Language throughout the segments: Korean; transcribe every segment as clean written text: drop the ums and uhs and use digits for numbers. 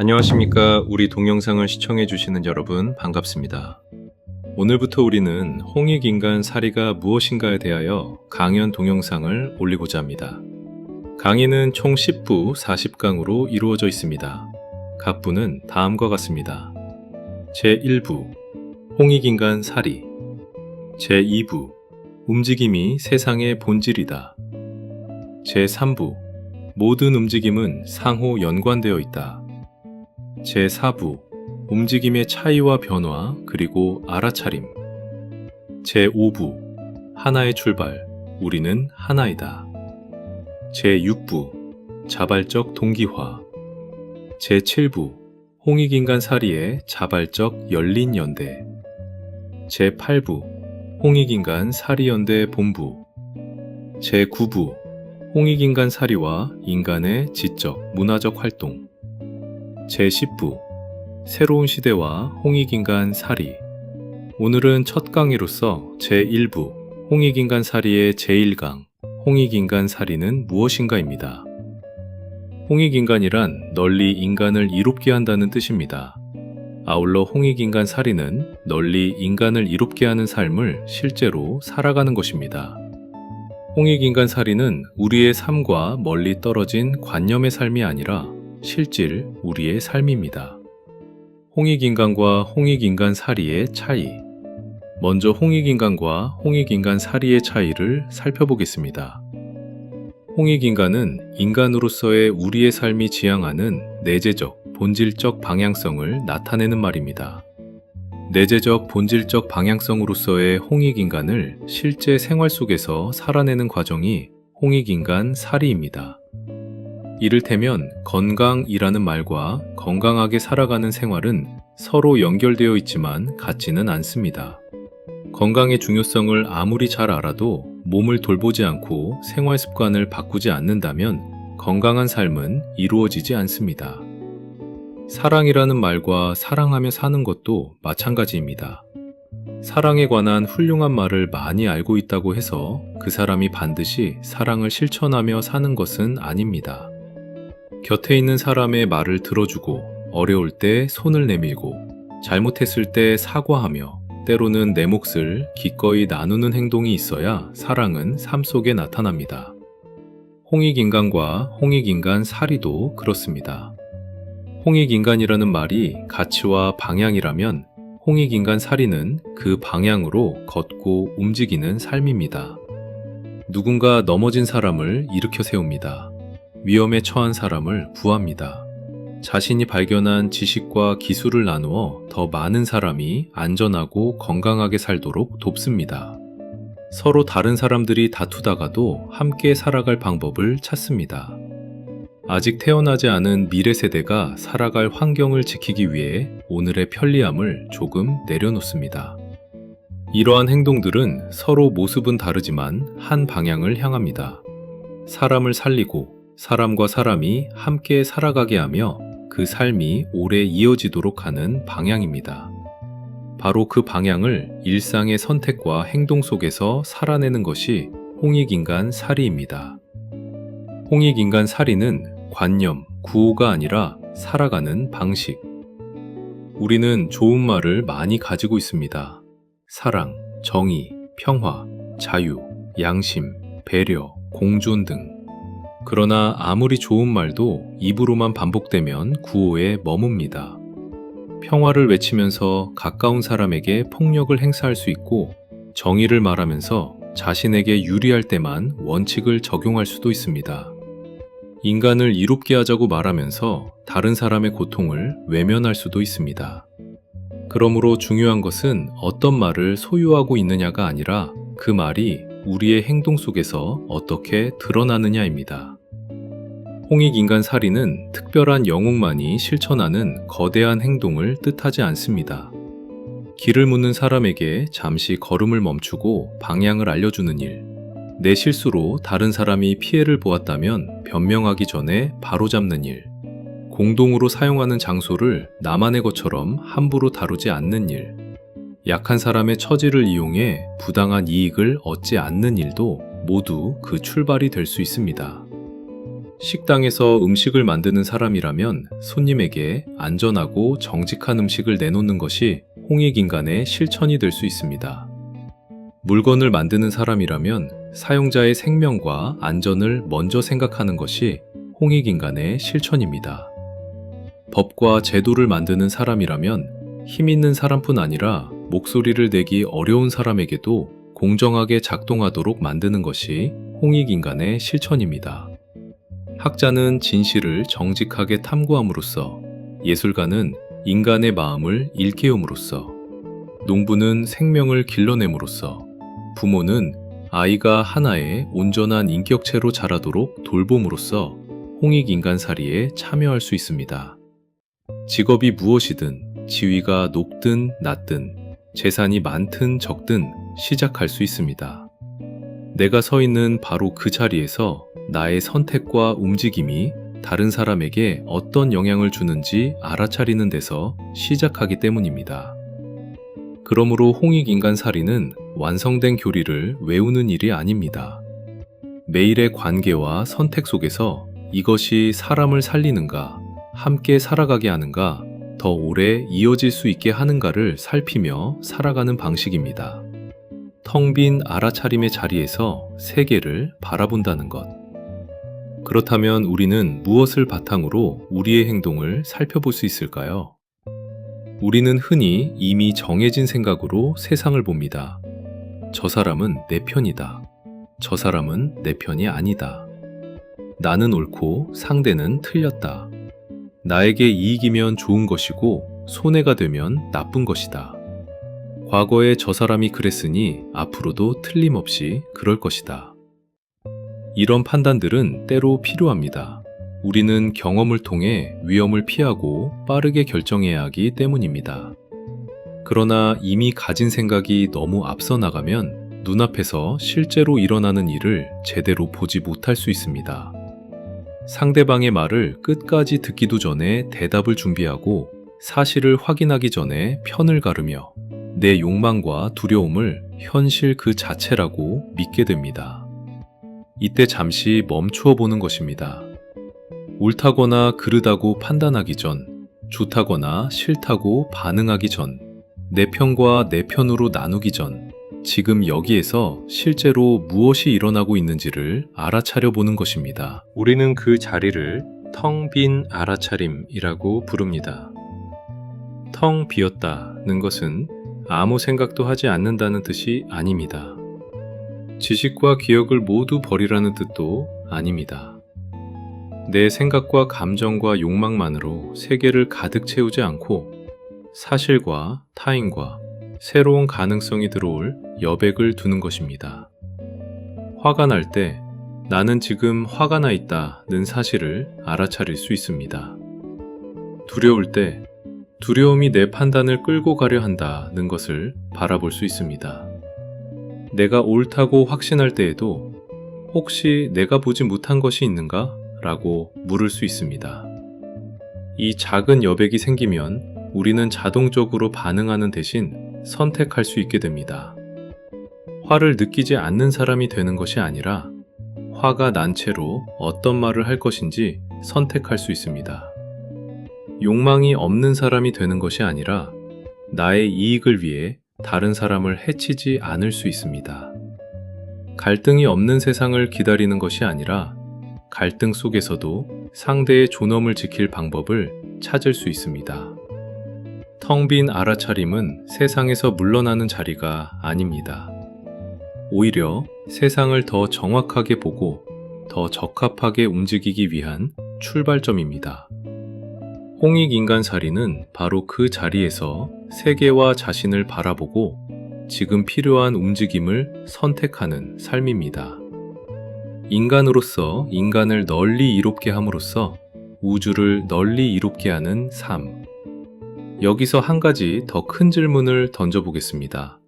안녕하십니까. 우리 동영상을 시청해 주시는 여러분 반갑습니다. 오늘부터 우리는 홍익인간 사리가 무엇인가에 대하여 강연 동영상을 올리고자 합니다. 강의는 총 10부 40강으로 이루어져 있습니다. 각 부는 다음과 같습니다. 제1부 홍익인간 사리, 제2부 움직임이 세상의 본질이다. 제3부 모든 움직임은 상호 연관되어 있다. 제4부 움직임의 차이와 변화 그리고 알아차림. 제5부 하나의 출발, 우리는 하나이다. 제6부 자발적 동기화. 제7부 홍익인간 사리의 자발적 열린 연대. 제8부 홍익인간 사리연대 본부. 제9부 홍익인간 사리와 인간의 지적, 문화적 활동. 제10부 새로운 시대와 홍익인간 사리. 오늘은 첫 강의로서 제1부 홍익인간 사리의 제1강 홍익인간 사리는 무엇인가입니다. 홍익인간이란 널리 인간을 이롭게 한다는 뜻입니다. 아울러 홍익인간 사리는 널리 인간을 이롭게 하는 삶을 실제로 살아가는 것입니다. 홍익인간 사리는 우리의 삶과 멀리 떨어진 관념의 삶이 아니라 실질 우리의 삶입니다. 홍익인간과 홍익인간 사리의 차이. 먼저 홍익인간과 홍익인간 사리의 차이를 살펴보겠습니다. 홍익인간은 인간으로서의 우리의 삶이 지향하는 내재적, 본질적 방향성을 나타내는 말입니다. 내재적, 본질적 방향성으로서의 홍익인간을 실제 생활 속에서 살아내는 과정이 홍익인간 사리입니다. 이를테면 건강이라는 말과 건강하게 살아가는 생활은 서로 연결되어 있지만 같지는 않습니다. 건강의 중요성을 아무리 잘 알아도 몸을 돌보지 않고 생활 습관을 바꾸지 않는다면 건강한 삶은 이루어지지 않습니다. 사랑이라는 말과 사랑하며 사는 것도 마찬가지입니다. 사랑에 관한 훌륭한 말을 많이 알고 있다고 해서 그 사람이 반드시 사랑을 실천하며 사는 것은 아닙니다. 곁에 있는 사람의 말을 들어주고 어려울 때 손을 내밀고 잘못했을 때 사과하며 때로는 내 몫을 기꺼이 나누는 행동이 있어야 사랑은 삶 속에 나타납니다. 홍익인간과 홍익인간 사리도 그렇습니다. 홍익인간이라는 말이 가치와 방향이라면 홍익인간 사리는 그 방향으로 걷고 움직이는 삶입니다. 누군가 넘어진 사람을 일으켜 세웁니다. 위험에 처한 사람을 구합니다. 자신이 발견한 지식과 기술을 나누어 더 많은 사람이 안전하고 건강하게 살도록 돕습니다. 서로 다른 사람들이 다투다가도 함께 살아갈 방법을 찾습니다. 아직 태어나지 않은 미래 세대가 살아갈 환경을 지키기 위해 오늘의 편리함을 조금 내려놓습니다. 이러한 행동들은 서로 모습은 다르지만 한 방향을 향합니다. 사람을 살리고 사람과 사람이 함께 살아가게 하며 그 삶이 오래 이어지도록 하는 방향입니다. 바로 그 방향을 일상의 선택과 행동 속에서 살아내는 것이 홍익인간 사리입니다. 홍익인간 사리는 관념, 구호가 아니라 살아가는 방식. 우리는 좋은 말을 많이 가지고 있습니다. 사랑, 정의, 평화, 자유, 양심, 배려, 공존 등. 그러나 아무리 좋은 말도 입으로만 반복되면 구호에 머뭅니다. 평화를 외치면서 가까운 사람에게 폭력을 행사할 수 있고 정의를 말하면서 자신에게 유리할 때만 원칙을 적용할 수도 있습니다. 인간을 이롭게 하자고 말하면서 다른 사람의 고통을 외면할 수도 있습니다. 그러므로 중요한 것은 어떤 말을 소유하고 있느냐가 아니라 그 말이 우리의 행동 속에서 어떻게 드러나느냐입니다. 홍익인간 사리는 특별한 영웅만이 실천하는 거대한 행동을 뜻하지 않습니다. 길을 묻는 사람에게 잠시 걸음을 멈추고 방향을 알려주는 일, 내 실수로 다른 사람이 피해를 보았다면 변명하기 전에 바로잡는 일, 공동으로 사용하는 장소를 나만의 것처럼 함부로 다루지 않는 일, 약한 사람의 처지를 이용해 부당한 이익을 얻지 않는 일도 모두 그 출발이 될 수 있습니다. 식당에서 음식을 만드는 사람이라면 손님에게 안전하고 정직한 음식을 내놓는 것이 홍익인간의 실천이 될 수 있습니다. 물건을 만드는 사람이라면 사용자의 생명과 안전을 먼저 생각하는 것이 홍익인간의 실천입니다. 법과 제도를 만드는 사람이라면 힘 있는 사람뿐 아니라 목소리를 내기 어려운 사람에게도 공정하게 작동하도록 만드는 것이 홍익인간의 실천입니다. 학자는 진실을 정직하게 탐구함으로써, 예술가는 인간의 마음을 일깨움으로써, 농부는 생명을 길러냄으로써, 부모는 아이가 하나의 온전한 인격체로 자라도록 돌봄으로써 홍익인간살이에 참여할 수 있습니다. 직업이 무엇이든, 지위가 높든 낮든, 재산이 많든 적든 시작할 수 있습니다. 내가 서 있는 바로 그 자리에서 나의 선택과 움직임이 다른 사람에게 어떤 영향을 주는지 알아차리는 데서 시작하기 때문입니다. 그러므로 홍익인간살이는 완성된 교리를 외우는 일이 아닙니다. 매일의 관계와 선택 속에서 이것이 사람을 살리는가, 함께 살아가게 하는가, 더 오래 이어질 수 있게 하는가를 살피며 살아가는 방식입니다. 텅 빈 알아차림의 자리에서 세계를 바라본다는 것. 그렇다면 우리는 무엇을 바탕으로 우리의 행동을 살펴볼 수 있을까요? 우리는 흔히 이미 정해진 생각으로 세상을 봅니다. 저 사람은 내 편이다. 저 사람은 내 편이 아니다. 나는 옳고 상대는 틀렸다. 나에게 이익이면 좋은 것이고 손해가 되면 나쁜 것이다. 과거에 저 사람이 그랬으니 앞으로도 틀림없이 그럴 것이다. 이런 판단들은 때로 필요합니다. 우리는 경험을 통해 위험을 피하고 빠르게 결정해야 하기 때문입니다. 그러나 이미 가진 생각이 너무 앞서 나가면 눈앞에서 실제로 일어나는 일을 제대로 보지 못할 수 있습니다. 상대방의 말을 끝까지 듣기도 전에 대답을 준비하고 사실을 확인하기 전에 편을 가르며 내 욕망과 두려움을 현실 그 자체라고 믿게 됩니다. 이때 잠시 멈추어 보는 것입니다. 옳다거나 그르다고 판단하기 전, 좋다거나 싫다고 반응하기 전, 내 편과 내 편으로 나누기 전, 지금 여기에서 실제로 무엇이 일어나고 있는지를 알아차려 보는 것입니다. 우리는 그 자리를 텅 빈 알아차림이라고 부릅니다. 텅 비었다는 것은 아무 생각도 하지 않는다는 뜻이 아닙니다. 지식과 기억을 모두 버리라는 뜻도 아닙니다. 내 생각과 감정과 욕망만으로 세계를 가득 채우지 않고 사실과 타인과 새로운 가능성이 들어올 여백을 두는 것입니다. 화가 날 때 나는 지금 화가 나 있다는 사실을 알아차릴 수 있습니다. 두려울 때 두려움이 내 판단을 끌고 가려 한다는 것을 바라볼 수 있습니다. 내가 옳다고 확신할 때에도 혹시 내가 보지 못한 것이 있는가? 라고 물을 수 있습니다. 이 작은 여백이 생기면 우리는 자동적으로 반응하는 대신 선택할 수 있게 됩니다. 화를 느끼지 않는 사람이 되는 것이 아니라 화가 난 채로 어떤 말을 할 것인지 선택할 수 있습니다. 욕망이 없는 사람이 되는 것이 아니라 나의 이익을 위해 다른 사람을 해치지 않을 수 있습니다. 갈등이 없는 세상을 기다리는 것이 아니라 갈등 속에서도 상대의 존엄을 지킬 방법을 찾을 수 있습니다. 텅 빈 알아차림은 세상에서 물러나는 자리가 아닙니다. 오히려 세상을 더 정확하게 보고 더 적합하게 움직이기 위한 출발점입니다. 홍익인간살이는 바로 그 자리에서 세계와 자신을 바라보고 지금 필요한 움직임을 선택하는 삶입니다. 인간으로서 인간을 널리 이롭게 함으로써 우주를 널리 이롭게 하는 삶. 여기서 한 가지 더 큰 질문을 던져보겠습니다.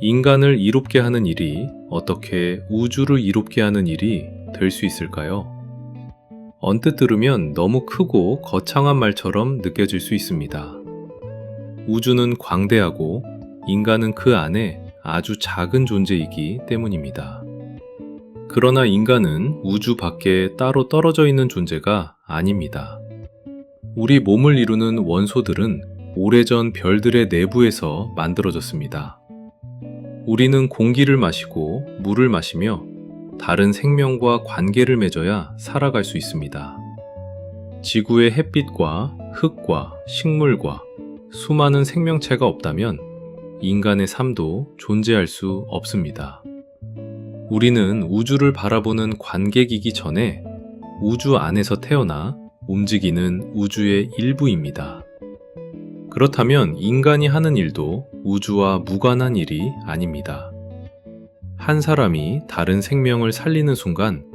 인간을 이롭게 하는 일이 어떻게 우주를 이롭게 하는 일이 될 수 있을까요? 언뜻 들으면 너무 크고 거창한 말처럼 느껴질 수 있습니다. 우주는 광대하고 인간은 그 안에 아주 작은 존재이기 때문입니다. 그러나 인간은 우주 밖에 따로 떨어져 있는 존재가 아닙니다. 우리 몸을 이루는 원소들은 오래전 별들의 내부에서 만들어졌습니다. 우리는 공기를 마시고 물을 마시며 다른 생명과 관계를 맺어야 살아갈 수 있습니다. 지구의 햇빛과 흙과 식물과 수많은 생명체가 없다면 인간의 삶도 존재할 수 없습니다. 우리는 우주를 바라보는 관객이기 전에 우주 안에서 태어나 움직이는 우주의 일부입니다. 그렇다면 인간이 하는 일도 우주와 무관한 일이 아닙니다. 한 사람이 다른 생명을 살리는 순간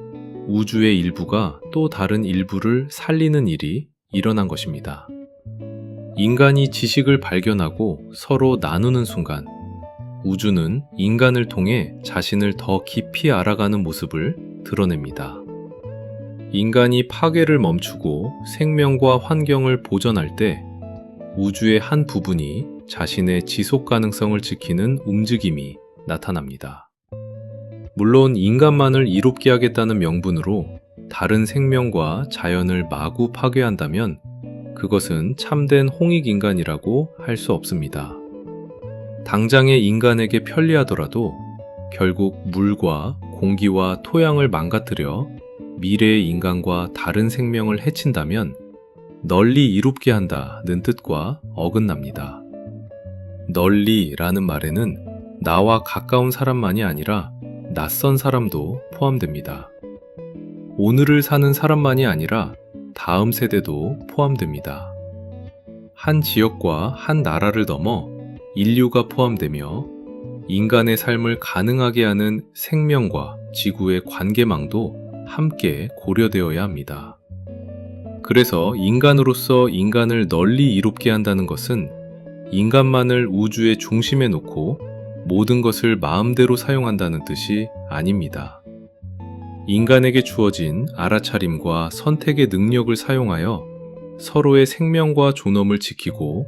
우주의 일부가 또 다른 일부를 살리는 일이 일어난 것입니다. 인간이 지식을 발견하고 서로 나누는 순간 우주는 인간을 통해 자신을 더 깊이 알아가는 모습을 드러냅니다. 인간이 파괴를 멈추고 생명과 환경을 보전할 때 우주의 한 부분이 자신의 지속 가능성을 지키는 움직임이 나타납니다. 물론 인간만을 이롭게 하겠다는 명분으로 다른 생명과 자연을 마구 파괴한다면 그것은 참된 홍익인간이라고 할 수 없습니다. 당장의 인간에게 편리하더라도 결국 물과 공기와 토양을 망가뜨려 미래의 인간과 다른 생명을 해친다면 널리 이롭게 한다는 뜻과 어긋납니다. 널리라는 말에는 나와 가까운 사람만이 아니라 낯선 사람도 포함됩니다. 오늘을 사는 사람만이 아니라 다음 세대도 포함됩니다. 한 지역과 한 나라를 넘어 인류가 포함되며 인간의 삶을 가능하게 하는 생명과 지구의 관계망도 함께 고려되어야 합니다. 그래서 인간으로서 인간을 널리 이롭게 한다는 것은 인간만을 우주의 중심에 놓고 모든 것을 마음대로 사용한다는 뜻이 아닙니다. 인간에게 주어진 알아차림과 선택의 능력을 사용하여 서로의 생명과 존엄을 지키고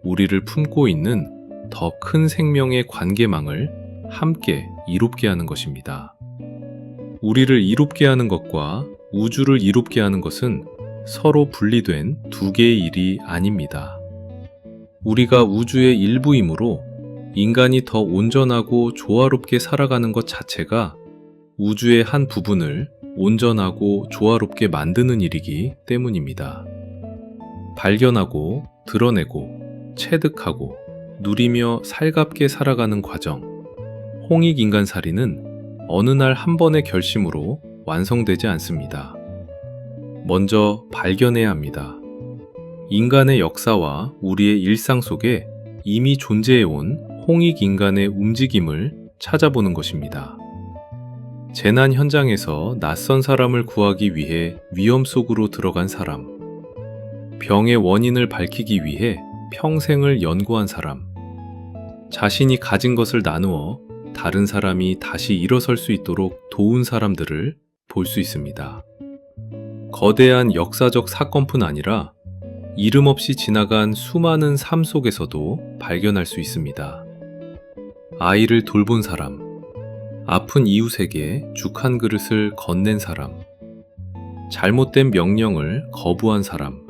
우리를 품고 있는 더 큰 생명의 관계망을 함께 이롭게 하는 것입니다. 우리를 이롭게 하는 것과 우주를 이롭게 하는 것은 서로 분리된 두 개의 일이 아닙니다. 우리가 우주의 일부이므로 인간이 더 온전하고 조화롭게 살아가는 것 자체가 우주의 한 부분을 온전하고 조화롭게 만드는 일이기 때문입니다. 발견하고 드러내고 체득하고 누리며 살갑게 살아가는 과정, 홍익인간살이는 어느 날 한 번의 결심으로 완성되지 않습니다. 먼저 발견해야 합니다. 인간의 역사와 우리의 일상 속에 이미 존재해온 홍익인간의 움직임을 찾아보는 것입니다. 재난 현장에서 낯선 사람을 구하기 위해 위험 속으로 들어간 사람, 병의 원인을 밝히기 위해 평생을 연구한 사람, 자신이 가진 것을 나누어 다른 사람이 다시 일어설 수 있도록 도운 사람들을 볼 수 있습니다. 거대한 역사적 사건뿐 아니라 이름 없이 지나간 수많은 삶 속에서도 발견할 수 있습니다. 아이를 돌본 사람, 아픈 이웃에게 죽 한 그릇을 건넨 사람, 잘못된 명령을 거부한 사람,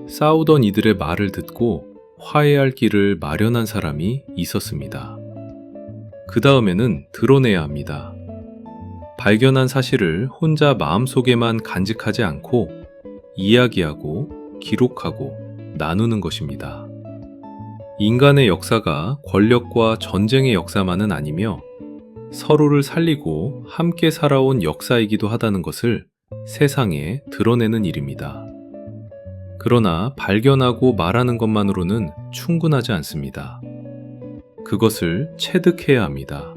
싸우던 이들의 말을 듣고 화해할 길을 마련한 사람이 있었습니다. 그 다음에는 드러내야 합니다. 발견한 사실을 혼자 마음속에만 간직하지 않고 이야기하고 기록하고 나누는 것입니다. 인간의 역사가 권력과 전쟁의 역사만은 아니며 서로를 살리고 함께 살아온 역사이기도 하다는 것을 세상에 드러내는 일입니다. 그러나 발견하고 말하는 것만으로는 충분하지 않습니다. 그것을 체득해야 합니다.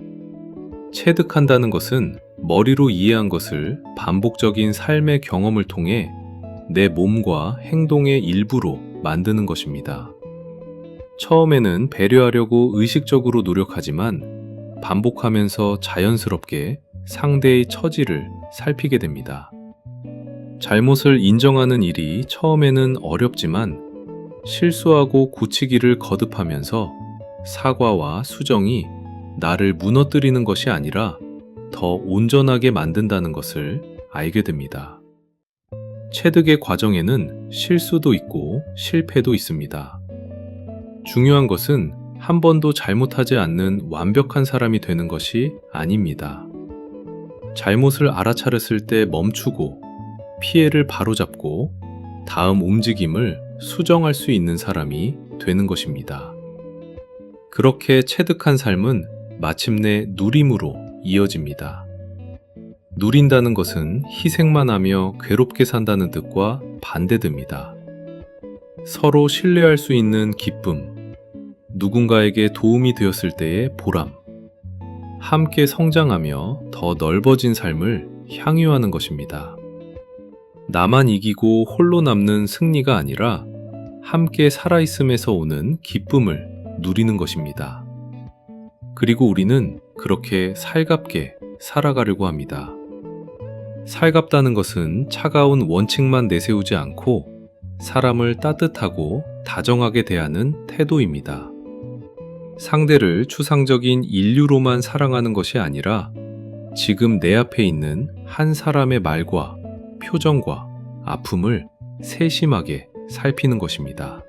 체득한다는 것은 머리로 이해한 것을 반복적인 삶의 경험을 통해 내 몸과 행동의 일부로 만드는 것입니다. 처음에는 배려하려고 의식적으로 노력하지만 반복하면서 자연스럽게 상대의 처지를 살피게 됩니다. 잘못을 인정하는 일이 처음에는 어렵지만 실수하고 고치기를 거듭하면서 사과와 수정이 나를 무너뜨리는 것이 아니라 더 온전하게 만든다는 것을 알게 됩니다. 체득의 과정에는 실수도 있고 실패도 있습니다. 중요한 것은 한 번도 잘못하지 않는 완벽한 사람이 되는 것이 아닙니다. 잘못을 알아차렸을 때 멈추고 피해를 바로잡고 다음 움직임을 수정할 수 있는 사람이 되는 것입니다. 그렇게 체득한 삶은 마침내 누림으로 이어집니다. 누린다는 것은 희생만 하며 괴롭게 산다는 뜻과 반대됩니다. 서로 신뢰할 수 있는 기쁨, 누군가에게 도움이 되었을 때의 보람, 함께 성장하며 더 넓어진 삶을 향유하는 것입니다. 나만 이기고 홀로 남는 승리가 아니라 함께 살아있음에서 오는 기쁨을 누리는 것입니다. 그리고 우리는 그렇게 살갑게 살아가려고 합니다. 살갑다는 것은 차가운 원칙만 내세우지 않고 사람을 따뜻하고 다정하게 대하는 태도입니다. 상대를 추상적인 인류로만 사랑하는 것이 아니라 지금 내 앞에 있는 한 사람의 말과 표정과 아픔을 세심하게 살피는 것입니다.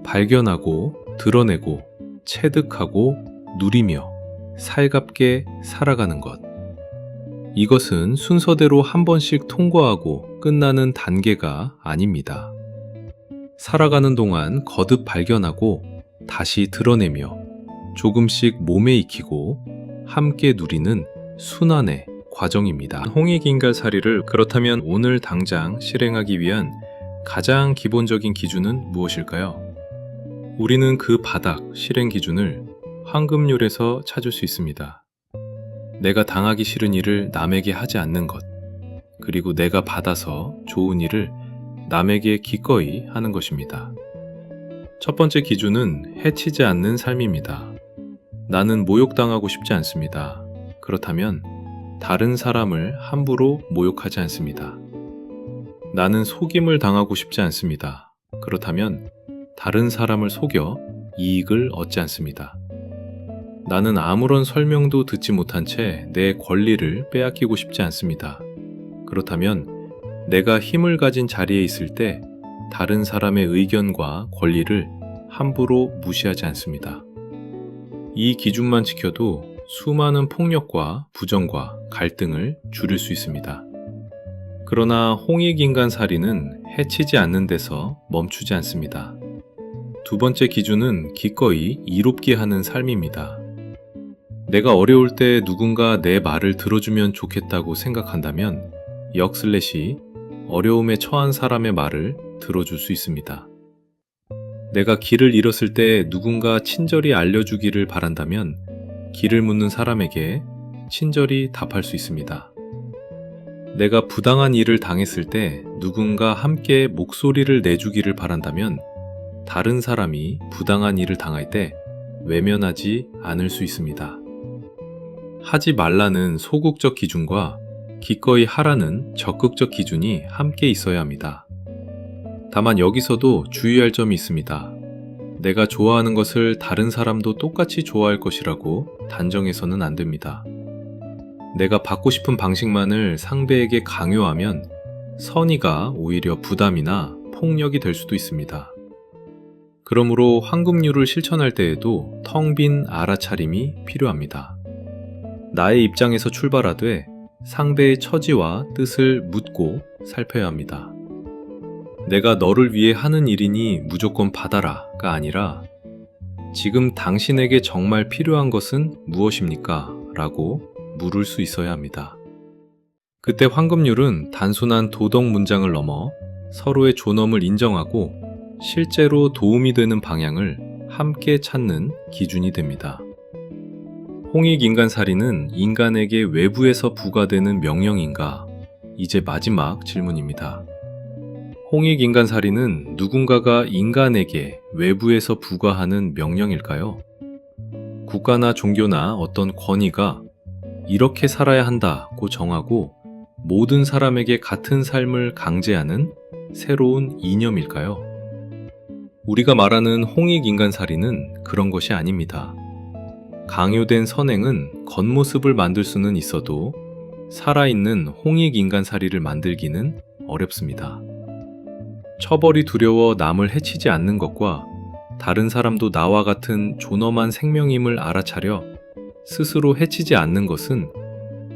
발견하고 드러내고 체득하고 누리며 살갑게 살아가는 것. 이것은 순서대로 한 번씩 통과하고 끝나는 단계가 아닙니다. 살아가는 동안 거듭 발견하고 다시 드러내며 조금씩 몸에 익히고 함께 누리는 순환의 과정입니다. 홍익인간살이를 그렇다면 오늘 당장 실행하기 위한 가장 기본적인 기준은 무엇일까요? 우리는 그 바닥 실행 기준을 황금률에서 찾을 수 있습니다. 내가 당하기 싫은 일을 남에게 하지 않는 것, 그리고 내가 받아서 좋은 일을 남에게 기꺼이 하는 것입니다. 첫 번째 기준은 해치지 않는 삶입니다. 나는 모욕당하고 싶지 않습니다. 그렇다면 다른 사람을 함부로 모욕하지 않습니다. 나는 속임을 당하고 싶지 않습니다. 그렇다면 다른 사람을 속여 이익을 얻지 않습니다. 나는 아무런 설명도 듣지 못한 채 내 권리를 빼앗기고 싶지 않습니다. 그렇다면 내가 힘을 가진 자리에 있을 때 다른 사람의 의견과 권리를 함부로 무시하지 않습니다. 이 기준만 지켜도 수많은 폭력과 부정과 갈등을 줄일 수 있습니다. 그러나 홍익인간살이는 해치지 않는 데서 멈추지 않습니다. 두 번째 기준은 기꺼이 이롭게 하는 삶입니다. 내가 어려울 때 누군가 내 말을 들어주면 좋겠다고 생각한다면 역슬래시 어려움에 처한 사람의 말을 들어줄 수 있습니다. 내가 길을 잃었을 때 누군가 친절히 알려주기를 바란다면 길을 묻는 사람에게 친절히 답할 수 있습니다. 내가 부당한 일을 당했을 때 누군가 함께 목소리를 내주기를 바란다면 다른 사람이 부당한 일을 당할 때 외면하지 않을 수 있습니다. 하지 말라는 소극적 기준과 기꺼이 하라는 적극적 기준이 함께 있어야 합니다. 다만 여기서도 주의할 점이 있습니다. 내가 좋아하는 것을 다른 사람도 똑같이 좋아할 것이라고 단정해서는 안 됩니다. 내가 받고 싶은 방식만을 상대에게 강요하면 선의가 오히려 부담이나 폭력이 될 수도 있습니다. 그러므로 황금률을 실천할 때에도 텅 빈 알아차림이 필요합니다. 나의 입장에서 출발하되 상대의 처지와 뜻을 묻고 살펴야 합니다. 내가 너를 위해 하는 일이니 무조건 받아라가 아니라 지금 당신에게 정말 필요한 것은 무엇입니까? 라고 물을 수 있어야 합니다. 그때 황금률은 단순한 도덕 문장을 넘어 서로의 존엄을 인정하고 실제로 도움이 되는 방향을 함께 찾는 기준이 됩니다. 홍익인간살이는 인간에게 외부에서 부과되는 명령인가? 이제 마지막 질문입니다. 홍익인간살이는 누군가가 인간에게 외부에서 부과하는 명령일까요? 국가나 종교나 어떤 권위가 이렇게 살아야 한다고 정하고 모든 사람에게 같은 삶을 강제하는 새로운 이념일까요? 우리가 말하는 홍익인간살이는 그런 것이 아닙니다. 강요된 선행은 겉모습을 만들 수는 있어도 살아있는 홍익인간살이를 만들기는 어렵습니다. 처벌이 두려워 남을 해치지 않는 것과 다른 사람도 나와 같은 존엄한 생명임을 알아차려 스스로 해치지 않는 것은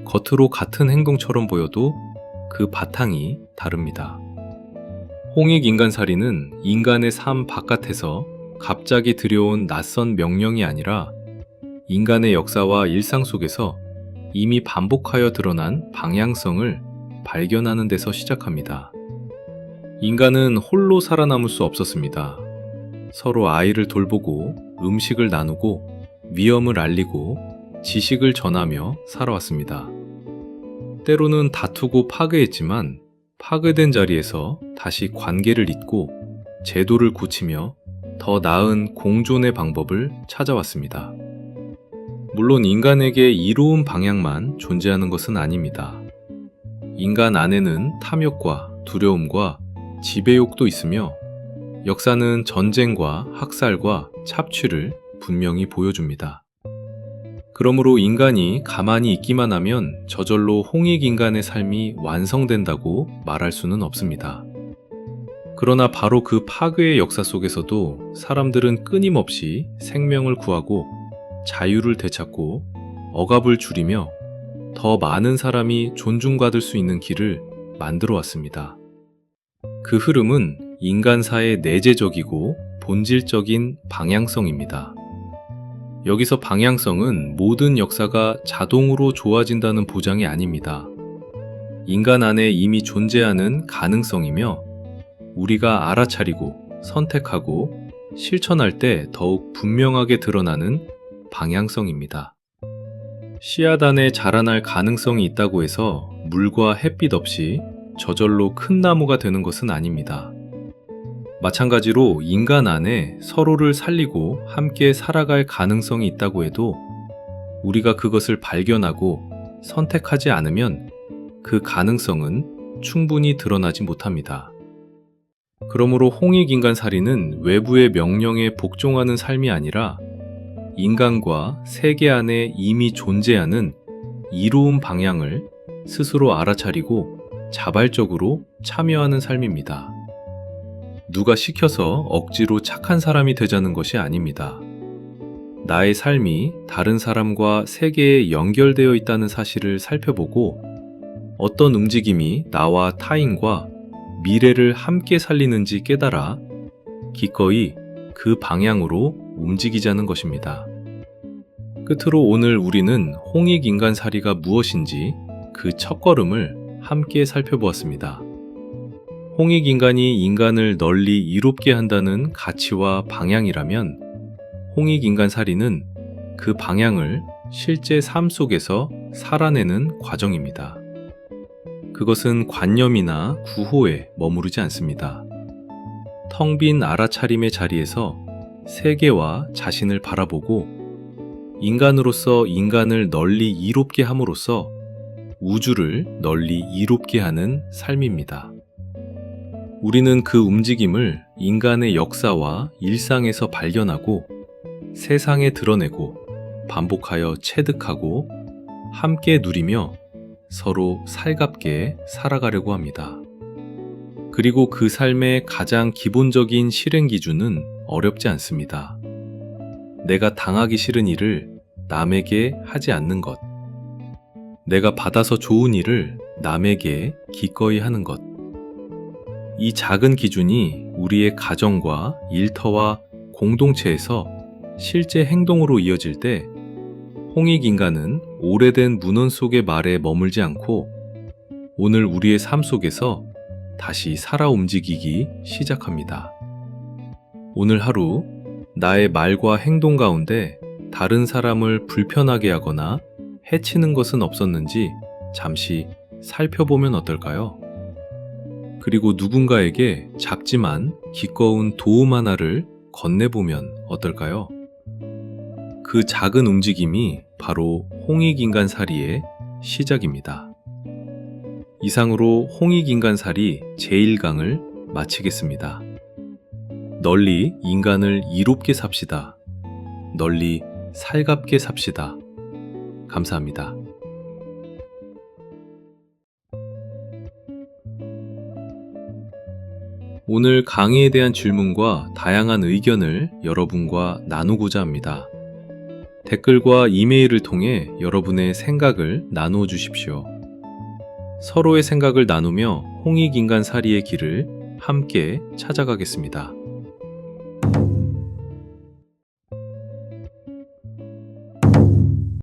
겉으로 같은 행동처럼 보여도 그 바탕이 다릅니다. 홍익인간살이는 인간의 삶 바깥에서 갑자기 들여온 낯선 명령이 아니라 인간의 역사와 일상 속에서 이미 반복하여 드러난 방향성을 발견하는 데서 시작합니다. 인간은 홀로 살아남을 수 없었습니다. 서로 아이를 돌보고 음식을 나누고 위험을 알리고 지식을 전하며 살아왔습니다. 때로는 다투고 파괴했지만 파괴된 자리에서 다시 관계를 잇고 제도를 고치며 더 나은 공존의 방법을 찾아왔습니다. 물론 인간에게 이로운 방향만 존재하는 것은 아닙니다. 인간 안에는 탐욕과 두려움과 지배욕도 있으며 역사는 전쟁과 학살과 착취를 분명히 보여줍니다. 그러므로 인간이 가만히 있기만 하면 저절로 홍익인간의 삶이 완성된다고 말할 수는 없습니다. 그러나 바로 그 파괴의 역사 속에서도 사람들은 끊임없이 생명을 구하고 자유를 되찾고 억압을 줄이며 더 많은 사람이 존중받을 수 있는 길을 만들어 왔습니다. 그 흐름은 인간사의 내재적이고 본질적인 방향성입니다. 여기서 방향성은 모든 역사가 자동으로 좋아진다는 보장이 아닙니다. 인간 안에 이미 존재하는 가능성이며 우리가 알아차리고 선택하고 실천할 때 더욱 분명하게 드러나는 방향성입니다. 씨앗 안에 자라날 가능성이 있다고 해서 물과 햇빛 없이 저절로 큰 나무가 되는 것은 아닙니다. 마찬가지로 인간 안에 서로를 살리고 함께 살아갈 가능성이 있다고 해도 우리가 그것을 발견하고 선택하지 않으면 그 가능성은 충분히 드러나지 못합니다. 그러므로 홍익인간살이는 외부의 명령에 복종하는 삶이 아니라 인간과 세계 안에 이미 존재하는 이로운 방향을 스스로 알아차리고 자발적으로 참여하는 삶입니다. 누가 시켜서 억지로 착한 사람이 되자는 것이 아닙니다. 나의 삶이 다른 사람과 세계에 연결되어 있다는 사실을 살펴보고 어떤 움직임이 나와 타인과 미래를 함께 살리는지 깨달아 기꺼이 그 방향으로 움직이자는 것입니다. 끝으로 오늘 우리는 홍익인간살이가 무엇인지 그 첫걸음을 함께 살펴보았습니다. 홍익인간이 인간을 널리 이롭게 한다는 가치와 방향이라면 홍익인간살이는 그 방향을 실제 삶 속에서 살아내는 과정입니다. 그것은 관념이나 구호에 머무르지 않습니다. 텅 빈 알아차림의 자리에서 세계와 자신을 바라보고 인간으로서 인간을 널리 이롭게 함으로써 우주를 널리 이롭게 하는 삶입니다. 우리는 그 움직임을 인간의 역사와 일상에서 발견하고 세상에 드러내고 반복하여 체득하고 함께 누리며 서로 살갑게 살아가려고 합니다. 그리고 그 삶의 가장 기본적인 실행 기준은 어렵지 않습니다. 내가 당하기 싫은 일을 남에게 하지 않는 것. 내가 받아서 좋은 일을 남에게 기꺼이 하는 것. 이 작은 기준이 우리의 가정과 일터와 공동체에서 실제 행동으로 이어질 때 홍익인간은 오래된 문헌 속의 말에 머물지 않고 오늘 우리의 삶 속에서 다시 살아 움직이기 시작합니다. 오늘 하루 나의 말과 행동 가운데 다른 사람을 불편하게 하거나 해치는 것은 없었는지 잠시 살펴보면 어떨까요? 그리고 누군가에게 작지만 기꺼운 도움 하나를 건네보면 어떨까요? 그 작은 움직임이 바로 홍익인간살이의 시작입니다. 이상으로 홍익인간살이 제1강을 마치겠습니다. 널리 인간을 이롭게 삽시다. 널리 살갑게 삽시다. 감사합니다. 오늘 강의에 대한 질문과 다양한 의견을 여러분과 나누고자 합니다. 댓글과 이메일을 통해 여러분의 생각을 나누어 주십시오. 서로의 생각을 나누며 홍익인간살이의 길을 함께 찾아가겠습니다.